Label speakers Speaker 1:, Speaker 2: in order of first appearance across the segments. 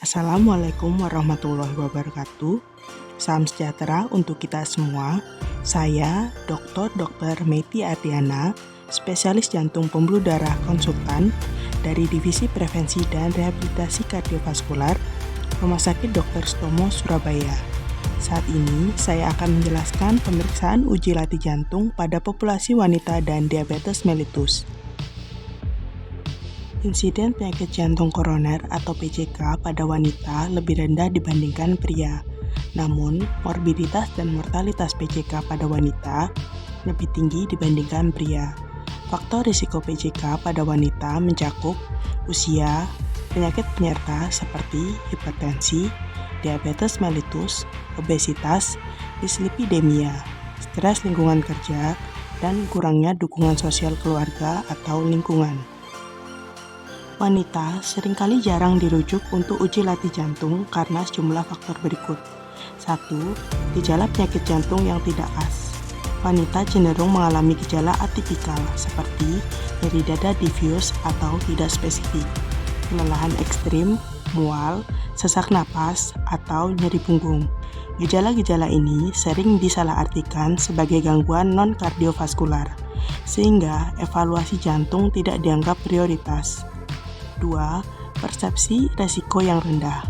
Speaker 1: Assalamualaikum warahmatullahi wabarakatuh. Salam sejahtera untuk kita semua. Saya Dr. Meti Ardiana, spesialis jantung pembuluh darah konsultan dari Divisi Prevensi dan Rehabilitasi Kardiovaskular Rumah Sakit Dr. Sutomo, Surabaya. Saat ini saya akan menjelaskan pemeriksaan uji latih jantung pada populasi wanita dan diabetes mellitus. Insiden penyakit jantung koroner atau PJK pada wanita lebih rendah dibandingkan pria. Namun, morbiditas dan mortalitas PJK pada wanita lebih tinggi dibandingkan pria. Faktor risiko PJK pada wanita mencakup usia, penyakit penyerta seperti hipertensi, diabetes mellitus, obesitas, dislipidemia, stres lingkungan kerja, dan kurangnya dukungan sosial keluarga atau lingkungan. Wanita seringkali jarang dirujuk untuk uji latih jantung karena sejumlah faktor berikut. 1. Gejala penyakit jantung yang tidak khas. Wanita cenderung mengalami gejala atipikal seperti nyeri dada diffuse atau tidak spesifik, kelelahan ekstrim, mual, sesak napas, atau nyeri punggung. Gejala-gejala ini sering disalahartikan sebagai gangguan non-kardiovaskular, sehingga evaluasi jantung tidak dianggap prioritas. 2. Persepsi resiko yang rendah.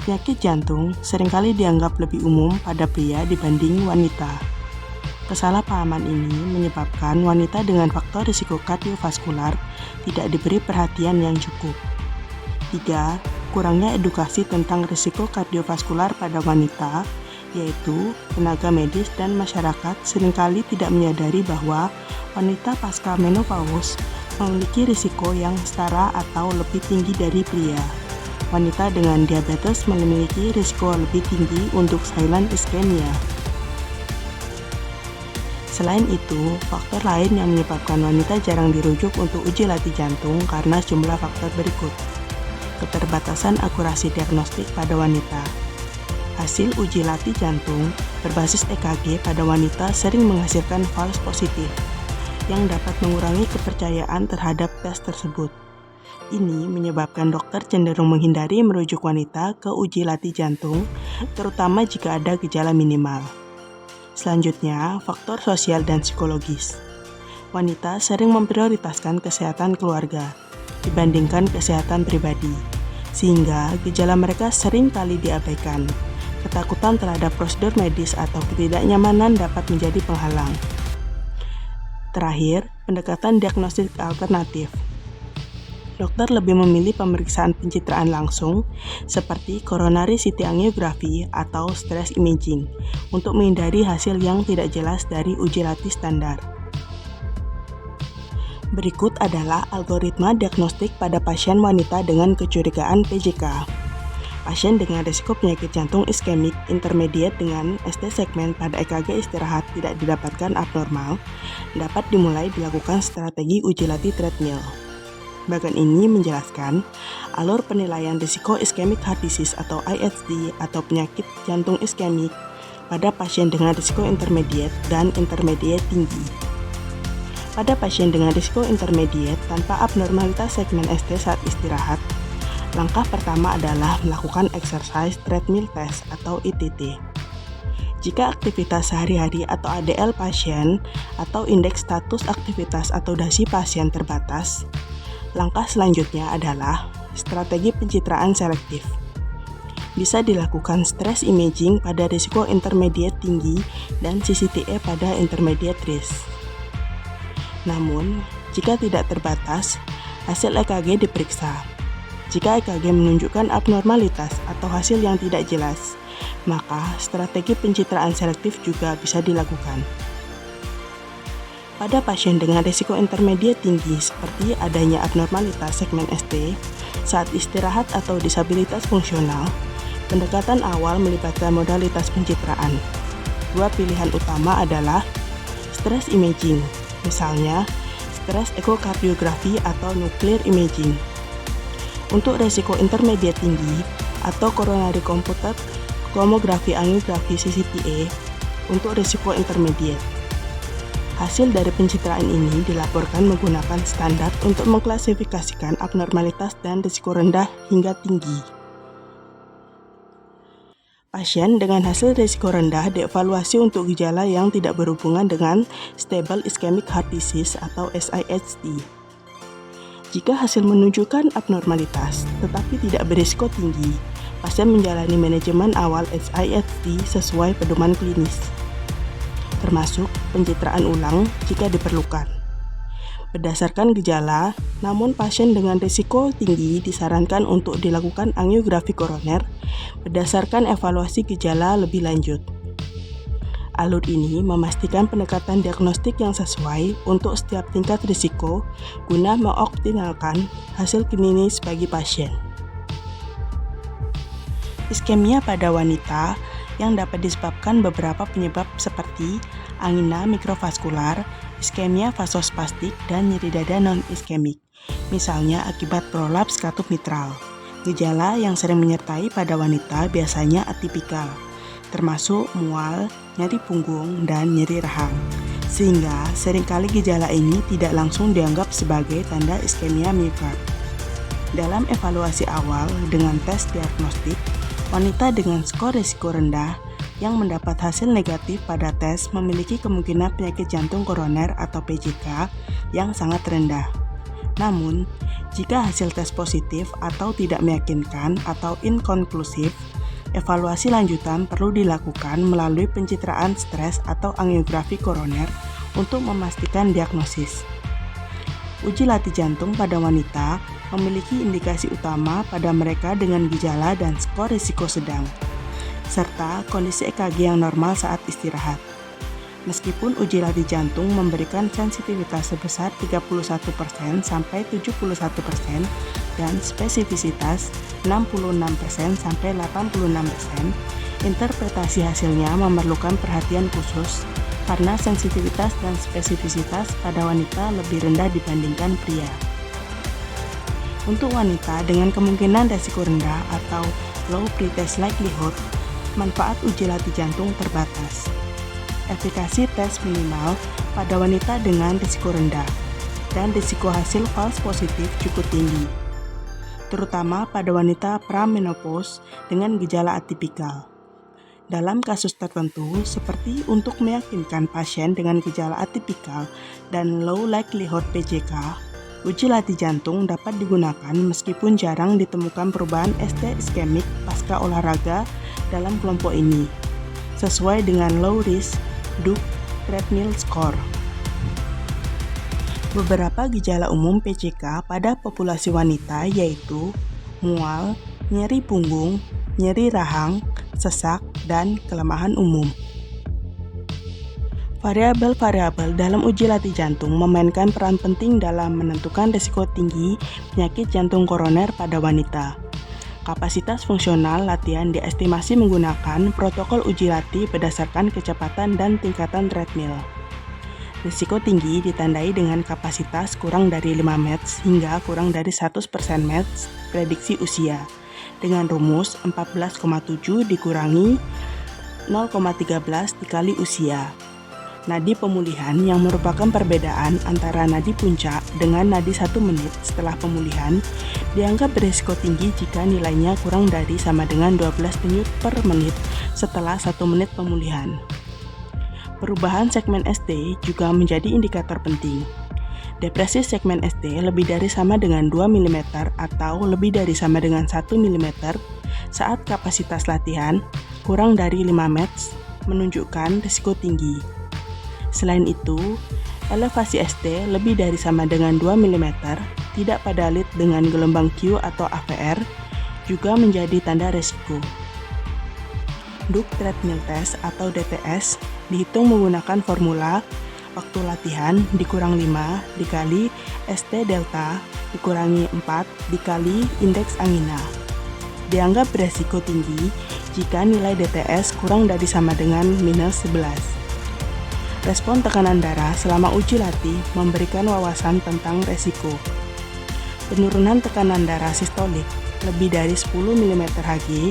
Speaker 1: Penyakit jantung seringkali dianggap lebih umum pada pria dibanding wanita. Kesalahpahaman ini menyebabkan wanita dengan faktor risiko kardiovaskular tidak diberi perhatian yang cukup. 3. Kurangnya edukasi tentang risiko kardiovaskular pada wanita, yaitu tenaga medis dan masyarakat seringkali tidak menyadari bahwa wanita pasca menopause memiliki risiko yang setara atau lebih tinggi dari pria. Wanita dengan diabetes memiliki risiko lebih tinggi untuk silent ischemia. Selain itu, faktor lain yang menyebabkan wanita jarang dirujuk untuk uji latih jantung karena sejumlah faktor berikut. Keterbatasan akurasi diagnostik pada wanita. Hasil uji latih jantung berbasis EKG pada wanita sering menghasilkan false positif, yang dapat mengurangi kepercayaan terhadap tes tersebut. Ini menyebabkan dokter cenderung menghindari merujuk wanita ke uji latih jantung, terutama jika ada gejala minimal. Selanjutnya, faktor sosial dan psikologis. Wanita sering memprioritaskan kesehatan keluarga dibandingkan kesehatan pribadi, sehingga gejala mereka sering kali diabaikan. Ketakutan terhadap prosedur medis atau ketidaknyamanan dapat menjadi penghalang. Terakhir, pendekatan diagnostik alternatif. Dokter lebih memilih pemeriksaan pencitraan langsung seperti coronary CT angiografi atau stress imaging untuk menghindari hasil yang tidak jelas dari uji latih standar. Berikut adalah algoritma diagnostik pada pasien wanita dengan kecurigaan PJK. Pasien dengan risiko penyakit jantung iskemik intermediate dengan ST segmen pada EKG istirahat tidak didapatkan abnormal dapat dimulai dilakukan strategi uji latih treadmill. Bagian ini menjelaskan alur penilaian risiko ischemic heart disease atau IHD atau penyakit jantung iskemik pada pasien dengan risiko intermediate dan intermediate tinggi. Pada pasien dengan risiko intermediate tanpa abnormalitas segmen ST saat istirahat, langkah pertama adalah melakukan exercise treadmill test atau ITT. Jika aktivitas sehari-hari atau ADL pasien atau indeks status aktivitas atau DASI pasien terbatas, langkah selanjutnya adalah strategi pencitraan selektif. Bisa dilakukan stress imaging pada risiko intermediate tinggi dan CCTA pada intermediate risk. Namun, jika tidak terbatas, hasil EKG diperiksa. Jika EKG menunjukkan abnormalitas atau hasil yang tidak jelas, maka strategi pencitraan selektif juga bisa dilakukan. Pada pasien dengan risiko intermediate tinggi seperti adanya abnormalitas segmen ST saat istirahat atau disabilitas fungsional, pendekatan awal melibatkan modalitas pencitraan. Dua pilihan utama adalah stress imaging, misalnya stress ekokardiografi atau nuclear imaging. Untuk risiko intermediate tinggi atau coronary computed tomography angiografi CCTA untuk risiko intermediate. Hasil dari pencitraan ini dilaporkan menggunakan standar untuk mengklasifikasikan abnormalitas dan risiko rendah hingga tinggi. Pasien dengan hasil risiko rendah dievaluasi untuk gejala yang tidak berhubungan dengan Stable Ischemic Heart Disease atau SIHD. Jika hasil menunjukkan abnormalitas tetapi tidak berisiko tinggi, pasien menjalani manajemen awal SIHD sesuai pedoman klinis, termasuk pencitraan ulang jika diperlukan. Berdasarkan gejala, namun pasien dengan risiko tinggi disarankan untuk dilakukan angiografi koroner berdasarkan evaluasi gejala lebih lanjut. Alur ini memastikan pendekatan diagnostik yang sesuai untuk setiap tingkat risiko guna mengoptimalkan hasil klinis bagi pasien. Iskemia pada wanita yang dapat disebabkan beberapa penyebab seperti angina mikrovaskular, iskemia vasospastik, dan nyeri dada non-iskemik, misalnya akibat prolaps katup mitral. Gejala yang sering menyertai pada wanita biasanya atipikal, termasuk mual, nyeri punggung, dan nyeri rahang, sehingga seringkali gejala ini tidak langsung dianggap sebagai tanda iskemia miokard. Dalam evaluasi awal dengan tes diagnostik, wanita dengan skor risiko rendah yang mendapat hasil negatif pada tes memiliki kemungkinan penyakit jantung koroner atau PJK yang sangat rendah. Namun, jika hasil tes positif atau tidak meyakinkan atau inkonklusif, evaluasi lanjutan perlu dilakukan melalui pencitraan stres atau angiografi koroner untuk memastikan diagnosis. Uji latih jantung pada wanita memiliki indikasi utama pada mereka dengan gejala dan skor risiko sedang, serta kondisi EKG yang normal saat istirahat. Meskipun uji latih jantung memberikan sensitivitas sebesar 31% sampai 71% dan spesifisitas 66% sampai 86%, interpretasi hasilnya memerlukan perhatian khusus karena sensitivitas dan spesifisitas pada wanita lebih rendah dibandingkan pria. Untuk wanita dengan kemungkinan resiko rendah atau low pretest likelihood, manfaat uji latih jantung terbatas. Efikasi tes minimal pada wanita dengan risiko rendah, dan risiko hasil false positif cukup tinggi, terutama pada wanita pramenopause dengan gejala atipikal. Dalam kasus tertentu, seperti untuk meyakinkan pasien dengan gejala atipikal dan low likelihood PJK, uji latih jantung dapat digunakan meskipun jarang ditemukan perubahan ST iskemik pasca olahraga dalam kelompok ini, sesuai dengan low risk Duke treadmill score. Beberapa gejala umum PJK pada populasi wanita yaitu mual, nyeri punggung, nyeri rahang, sesak, dan kelemahan umum. Variabel-variabel dalam uji latih jantung memainkan peran penting dalam menentukan risiko tinggi penyakit jantung koroner pada wanita. Kapasitas fungsional latihan diestimasi menggunakan protokol uji latih berdasarkan kecepatan dan tingkatan treadmill. Risiko tinggi ditandai dengan kapasitas kurang dari 5 mets hingga kurang dari 100% mets prediksi usia, dengan rumus 14,7 dikurangi 0,13 dikali usia. Nadi pemulihan yang merupakan perbedaan antara nadi puncak dengan nadi 1 menit setelah pemulihan dianggap berisiko tinggi jika nilainya kurang dari sama dengan 12 denyut per menit setelah 1 menit pemulihan. Perubahan segmen ST juga menjadi indikator penting. Depresi segmen ST lebih dari sama dengan 2 mm atau lebih dari sama dengan 1 mm saat kapasitas latihan kurang dari 5 mets menunjukkan risiko tinggi. Selain itu, elevasi ST lebih dari sama dengan 2 mm tidak padalit dengan gelombang Q atau AVR juga menjadi tanda risiko. Duke Treadmill Test atau DTS dihitung menggunakan formula waktu latihan dikurang 5 dikali ST delta dikurangi 4 dikali indeks angina. Dianggap beresiko tinggi jika nilai DTS kurang dari sama dengan minus 11. Respon tekanan darah selama uji latih memberikan wawasan tentang resiko. Penurunan tekanan darah sistolik lebih dari 10 mm Hg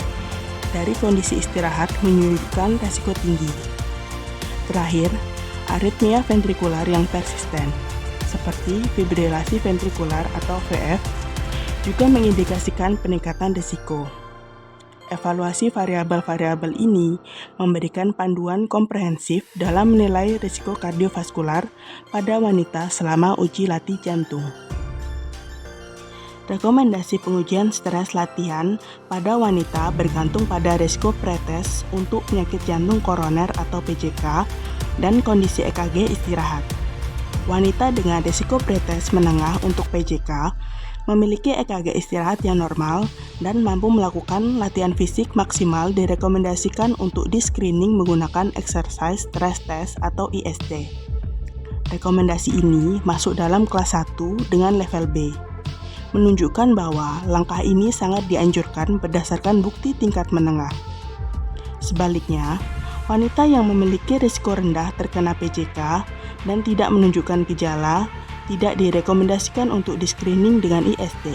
Speaker 1: dari kondisi istirahat menunjukkan resiko tinggi. Terakhir, aritmia ventrikular yang persisten, seperti fibrilasi ventrikular atau VF, juga mengindikasikan peningkatan risiko. evaluasi variabel-variabel ini memberikan panduan komprehensif dalam menilai risiko kardiovaskular pada wanita selama uji latih jantung. Rekomendasi pengujian stres latihan pada wanita bergantung pada risiko pretest untuk penyakit jantung koroner atau PJK dan kondisi EKG istirahat. Wanita dengan risiko pretest menengah untuk PJK memiliki EKG istirahat yang normal dan mampu melakukan latihan fisik maksimal direkomendasikan untuk di-screening menggunakan Exercise Stress Test atau IST. Rekomendasi ini masuk dalam kelas 1 dengan level B, menunjukkan bahwa langkah ini sangat dianjurkan berdasarkan bukti tingkat menengah. Sebaliknya, wanita yang memiliki risiko rendah terkena PJK dan tidak menunjukkan gejala tidak direkomendasikan untuk di-screening dengan IST.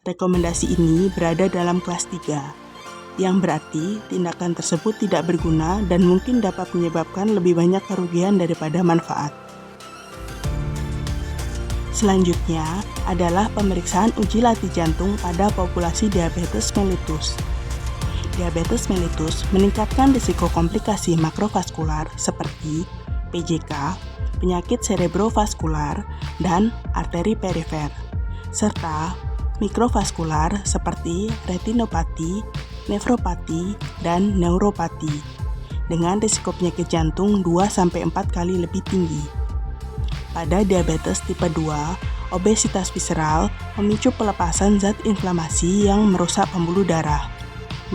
Speaker 1: Rekomendasi ini berada dalam kelas 3, yang berarti tindakan tersebut tidak berguna dan mungkin dapat menyebabkan lebih banyak kerugian daripada manfaat. Selanjutnya adalah pemeriksaan uji latih jantung pada populasi diabetes mellitus. Diabetes mellitus meningkatkan risiko komplikasi makrovaskular seperti PJK, penyakit cerebrovaskular, dan arteri perifer, serta mikrovaskular seperti retinopati, nefropati, dan neuropati, dengan risiko penyakit jantung 2-4 kali lebih tinggi. Pada diabetes tipe 2, obesitas visceral memicu pelepasan zat inflamasi yang merusak pembuluh darah,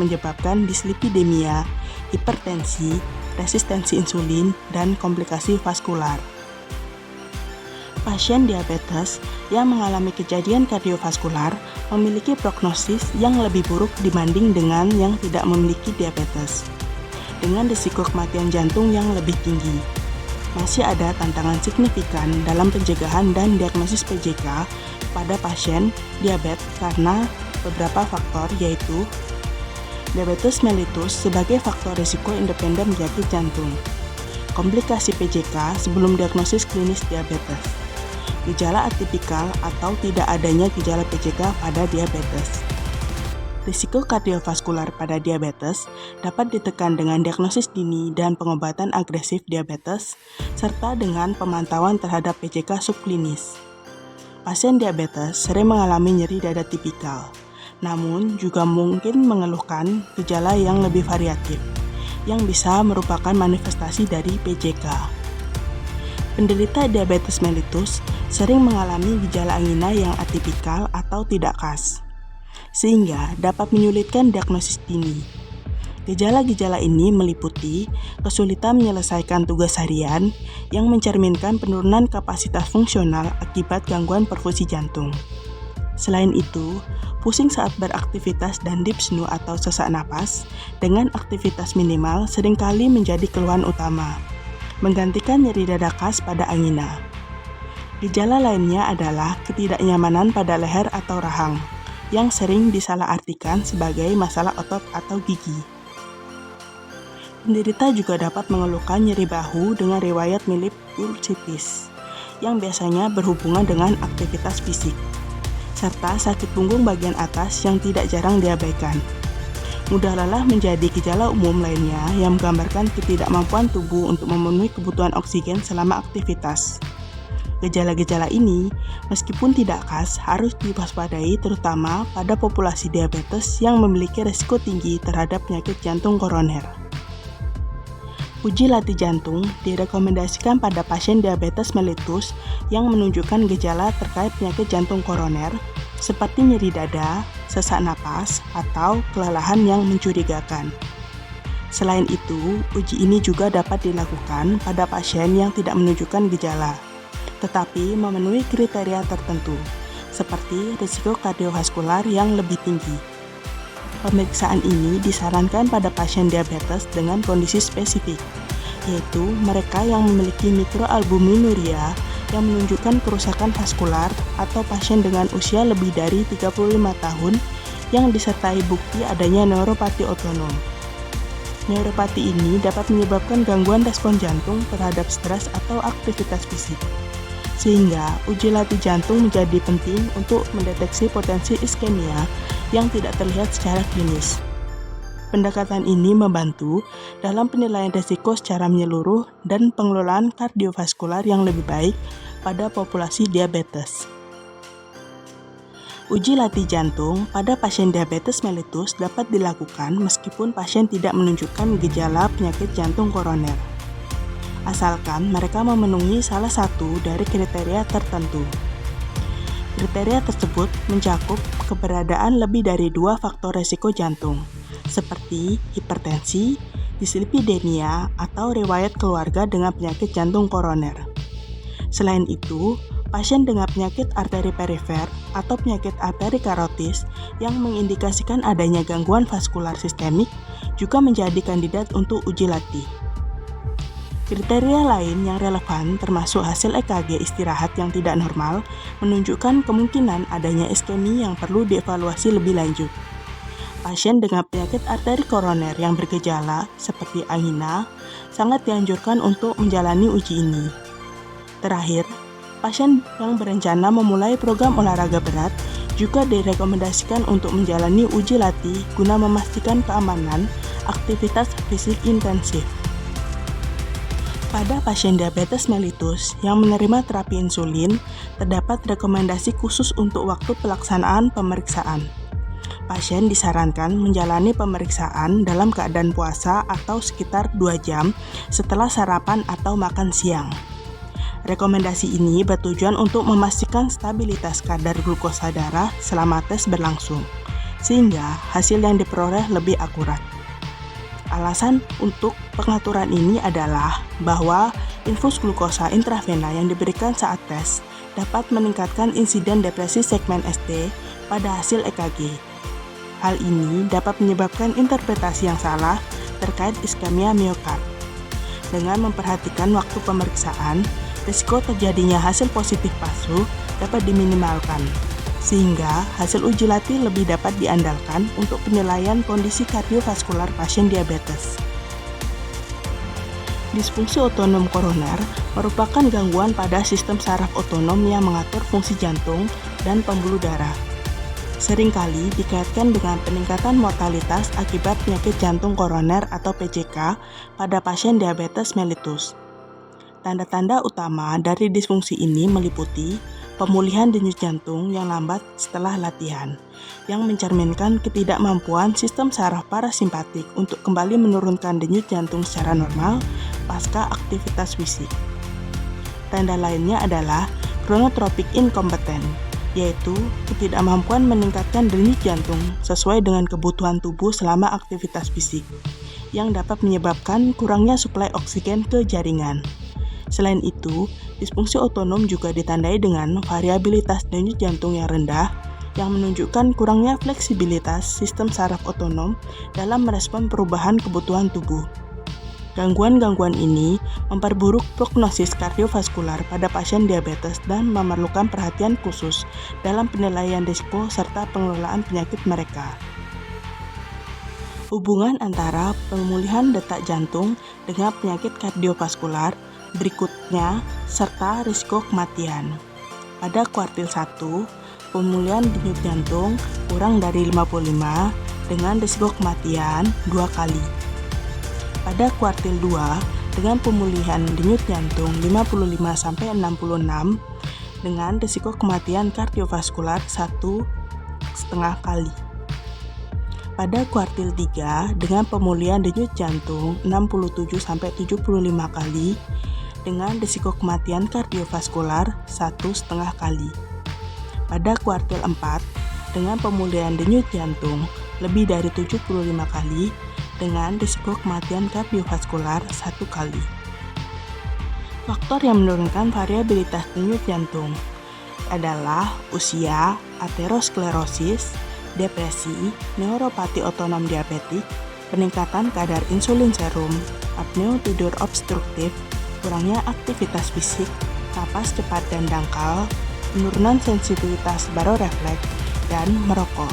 Speaker 1: menyebabkan dislipidemia, hipertensi, resistensi insulin, dan komplikasi vaskular. Pasien diabetes yang mengalami kejadian kardiovaskular memiliki prognosis yang lebih buruk dibanding dengan yang tidak memiliki diabetes, dengan risiko kematian jantung yang lebih tinggi. Masih ada tantangan signifikan dalam pencegahan dan diagnosis PJK pada pasien diabetes karena beberapa faktor, yaitu diabetes mellitus sebagai faktor risiko independen penyakit jantung, komplikasi PJK sebelum diagnosis klinis diabetes, gejala atipikal atau tidak adanya gejala PJK pada diabetes. Risiko kardiovaskular pada diabetes dapat ditekan dengan diagnosis dini dan pengobatan agresif diabetes, serta dengan pemantauan terhadap PJK subklinis. Pasien diabetes sering mengalami nyeri dada tipikal, namun juga mungkin mengeluhkan gejala yang lebih variatif, yang bisa merupakan manifestasi dari PJK. Penderita diabetes mellitus sering mengalami gejala angina yang atipikal atau tidak khas, sehingga dapat menyulitkan diagnosis dini. Gejala-gejala ini meliputi kesulitan menyelesaikan tugas harian yang mencerminkan penurunan kapasitas fungsional akibat gangguan perfusi jantung. Selain itu, pusing saat beraktivitas dan dyspnea atau sesak napas dengan aktivitas minimal seringkali menjadi keluhan utama, menggantikan nyeri dada khas pada angina. Gejala lainnya adalah ketidaknyamanan pada leher atau rahang, yang sering disalahartikan sebagai masalah otot atau gigi. Penderita juga dapat mengeluhkan nyeri bahu dengan riwayat mirip bursitis, yang biasanya berhubungan dengan aktivitas fisik, serta sakit punggung bagian atas yang tidak jarang diabaikan. Mudah lelah menjadi gejala umum lainnya yang menggambarkan ketidakmampuan tubuh untuk memenuhi kebutuhan oksigen selama aktivitas. Gejala-gejala ini, meskipun tidak khas, harus diwaspadai terutama pada populasi diabetes yang memiliki risiko tinggi terhadap penyakit jantung koroner. Uji latih jantung direkomendasikan pada pasien diabetes mellitus yang menunjukkan gejala terkait penyakit jantung koroner seperti nyeri dada, sesak napas, atau kelelahan yang mencurigakan. Selain itu, uji ini juga dapat dilakukan pada pasien yang tidak menunjukkan gejala, tetapi memenuhi kriteria tertentu, seperti risiko kardiovaskular yang lebih tinggi. Pemeriksaan ini disarankan pada pasien diabetes dengan kondisi spesifik, yaitu mereka yang memiliki mikroalbuminuria yang menunjukkan kerusakan vaskular atau pasien dengan usia lebih dari 35 tahun yang disertai bukti adanya neuropati otonom. Neuropati ini dapat menyebabkan gangguan respon jantung terhadap stres atau aktivitas fisik, sehingga uji latih jantung menjadi penting untuk mendeteksi potensi iskemia yang tidak terlihat secara klinis. Pendekatan ini membantu dalam penilaian risiko secara menyeluruh dan pengelolaan kardiovaskular yang lebih baik pada populasi diabetes. Uji latih jantung pada pasien diabetes mellitus dapat dilakukan meskipun pasien tidak menunjukkan gejala penyakit jantung koroner, asalkan mereka memenuhi salah satu dari kriteria tertentu. Kriteria tersebut mencakup keberadaan lebih dari 2 faktor resiko jantung, seperti hipertensi, dislipidemia, atau riwayat keluarga dengan penyakit jantung koroner. Selain itu, pasien dengan penyakit arteri perifer atau penyakit arteri karotis yang mengindikasikan adanya gangguan vaskular sistemik juga menjadi kandidat untuk uji latih. Kriteria lain yang relevan termasuk hasil EKG istirahat yang tidak normal menunjukkan kemungkinan adanya iskemi yang perlu dievaluasi lebih lanjut. Pasien dengan penyakit arteri koroner yang bergejala seperti angina sangat dianjurkan untuk menjalani uji ini. Terakhir, pasien yang berencana memulai program olahraga berat juga direkomendasikan untuk menjalani uji latih guna memastikan keamanan aktivitas fisik intensif. Pada pasien diabetes mellitus yang menerima terapi insulin, terdapat rekomendasi khusus untuk waktu pelaksanaan pemeriksaan. Pasien disarankan menjalani pemeriksaan dalam keadaan puasa atau sekitar 2 jam setelah sarapan atau makan siang. Rekomendasi ini bertujuan untuk memastikan stabilitas kadar glukosa darah selama tes berlangsung, sehingga hasil yang diperoleh lebih akurat. Alasan untuk pengaturan ini adalah bahwa infus glukosa intravena yang diberikan saat tes dapat meningkatkan insiden depresi segmen ST pada hasil EKG. Hal ini dapat menyebabkan interpretasi yang salah terkait iskemia miokard. Dengan memperhatikan waktu pemeriksaan, risiko terjadinya hasil positif palsu dapat diminimalkan, sehingga hasil uji latih lebih dapat diandalkan untuk penilaian kondisi kardiovaskular pasien diabetes. Disfungsi otonom koroner merupakan gangguan pada sistem saraf otonom yang mengatur fungsi jantung dan pembuluh darah. Seringkali dikaitkan dengan peningkatan mortalitas akibat penyakit jantung koroner atau PJK pada pasien diabetes mellitus. Tanda-tanda utama dari disfungsi ini meliputi pemulihan denyut jantung yang lambat setelah latihan, yang mencerminkan ketidakmampuan sistem saraf parasimpatik untuk kembali menurunkan denyut jantung secara normal pasca aktivitas fisik. Tanda lainnya adalah chronotropic incompetence, yaitu ketidakmampuan meningkatkan denyut jantung sesuai dengan kebutuhan tubuh selama aktivitas fisik, yang dapat menyebabkan kurangnya suplai oksigen ke jaringan. Selain itu, disfungsi otonom juga ditandai dengan variabilitas denyut jantung yang rendah, yang menunjukkan kurangnya fleksibilitas sistem saraf otonom dalam merespon perubahan kebutuhan tubuh. Gangguan-gangguan ini memperburuk prognosis kardiovaskular pada pasien diabetes dan memerlukan perhatian khusus dalam penilaian risiko serta pengelolaan penyakit mereka. Hubungan antara pemulihan detak jantung dengan penyakit kardiovaskular berikutnya serta risiko kematian. Pada kuartil 1, pemulihan denyut jantung kurang dari 55 dengan risiko kematian 2 kali. Pada kuartil 2, dengan pemulihan denyut jantung 55-66 dengan risiko kematian kardiovaskular 1,5 kali. Pada kuartil 3, dengan pemulihan denyut jantung 67-75 kali dengan risiko kematian kardiovaskular 1,5 kali. Pada kuartil 4, dengan pemulihan denyut jantung lebih dari 75 kali dengan risiko kematian kardiovaskular 1 kali. Faktor yang menurunkan variabilitas denyut jantung adalah usia, aterosklerosis, depresi, neuropati otonom diabetik, peningkatan kadar insulin serum, apnea tidur obstruktif, kurangnya aktivitas fisik, napas cepat dan dangkal, penurunan sensitivitas barorefleks, dan merokok.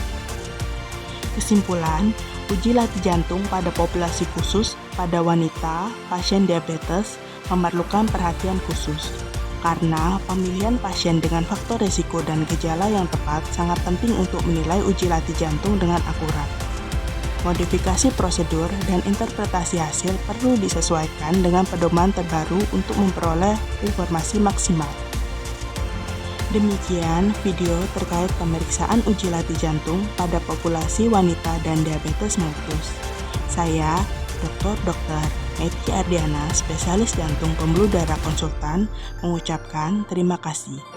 Speaker 1: Kesimpulan, uji latih jantung pada populasi khusus pada wanita pasien diabetes memerlukan perhatian khusus, karena pemilihan pasien dengan faktor risiko dan gejala yang tepat sangat penting untuk menilai uji latih jantung dengan akurat. Modifikasi prosedur dan interpretasi hasil perlu disesuaikan dengan pedoman terbaru untuk memperoleh informasi maksimal. Demikian video terkait pemeriksaan uji latih jantung pada populasi wanita dan diabetes mellitus. Saya, Dr. Metki Ardiana, spesialis jantung pembuluh darah konsultan, mengucapkan terima kasih.